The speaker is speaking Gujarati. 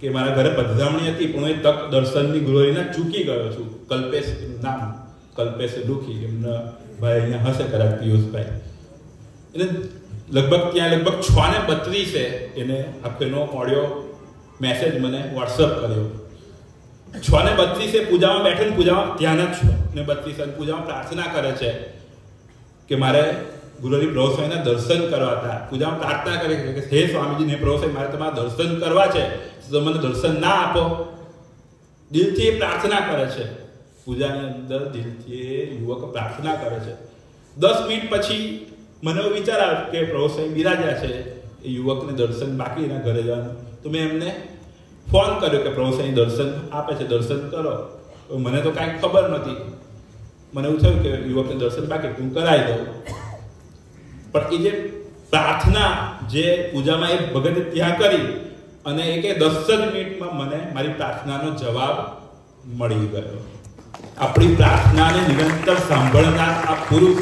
કે મારા ઘરે પધરામણી હતી પણ હું એ તક દર્શનની ગ્લોરીના ચૂકી ગયો છું. કલ્પેશ નામ, કલ્પેશ દુખી, એમના ભાઈ અહીંયા હશે કદાચ પિયુષભાઈ. એને લગભગ ત્યાં લગભગ 6:32 એને આખેનો ઓડિયો મેસેજ મને વોટ્સઅપ કર્યો. 6:32 પૂજામાં બેઠે ને પૂજામાં ધ્યાન જ છો ને 32 પૂજામાં પ્રાર્થના કરે છે કે મારે ગુરુજી પ્રભુ સ્વામીના દર્શન કરવા હતા. પૂજામાં પ્રાર્થના કરે કે હે સ્વામીજી ને પ્રભુ સ્વામી મારે તમારા દર્શન કરવા છે તો મને દર્શન ના આપો. દિલથી પ્રાર્થના કરે છે. પૂજાની અંદર દિલથી યુવક પ્રાર્થના કરે છે. 10 મિનિટ પછી મને વિચાર આવ્યો કે પ્રભુ સ્વામી બિરાજ્યા છે, એ યુવકને દર્શન બાકી એના ઘરે જવાનું. તો મેં એમને ફોન કર્યો કે પ્રભુ સ્વામી દર્શન આપે છે, દર્શન કરો. મને તો કાંઈ ખબર નથી. મને એવું થયું કે યુવકને દર્શન બાકી હું કરાવી દઉં. પણ એ જે પ્રાર્થના જે પૂજામાં એક ભગતે ત્યાં કરી અને એ કે 10 મિનિટમાં મને મારી પ્રાર્થનાનો જવાબ મળી ગયો. આપણી પ્રાર્થનાને નિરંતર સાંભળનાર આ પુરુષ